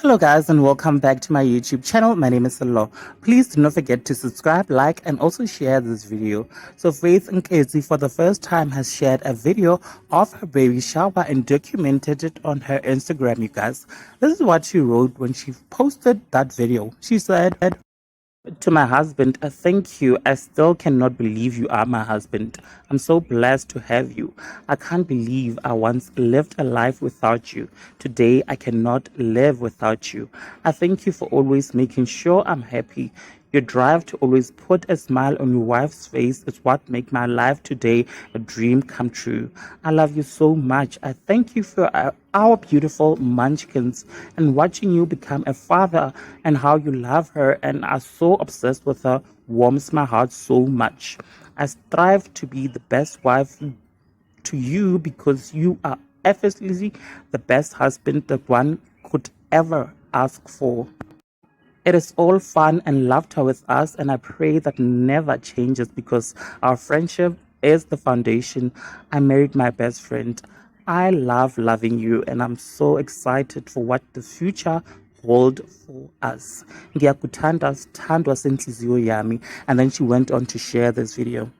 Hello guys and welcome back to my YouTube channel. My name is Lo. Please do not forget to subscribe, like and also share this video. So Faith Nketsi for the first time has shared a video of her baby shower and documented it on her Instagram, you guys. This is what she wrote when she posted that video. She said, "To my husband, thank you. I still cannot believe you are my husband. I'm so blessed to have you. I can't believe I once lived a life without you. Today, I cannot live without you. I thank you for always making sure I'm happy. Your drive to always put a smile on your wife's face is what make my life today a dream come true. I love you so much. I thank you for our beautiful munchkins and watching you become a father and how you love her and are so obsessed with her warms my heart so much. I strive to be the best wife to you because you are effortlessly the best husband that one could ever ask for. It is all fun and laughter with us, and I pray that never changes because our friendship is the foundation. I married my best friend. I love loving you, and I'm so excited for what the future hold for us. Ngiyakuthanda, sithandwa senhliziyo yami. And then she went on to share this video.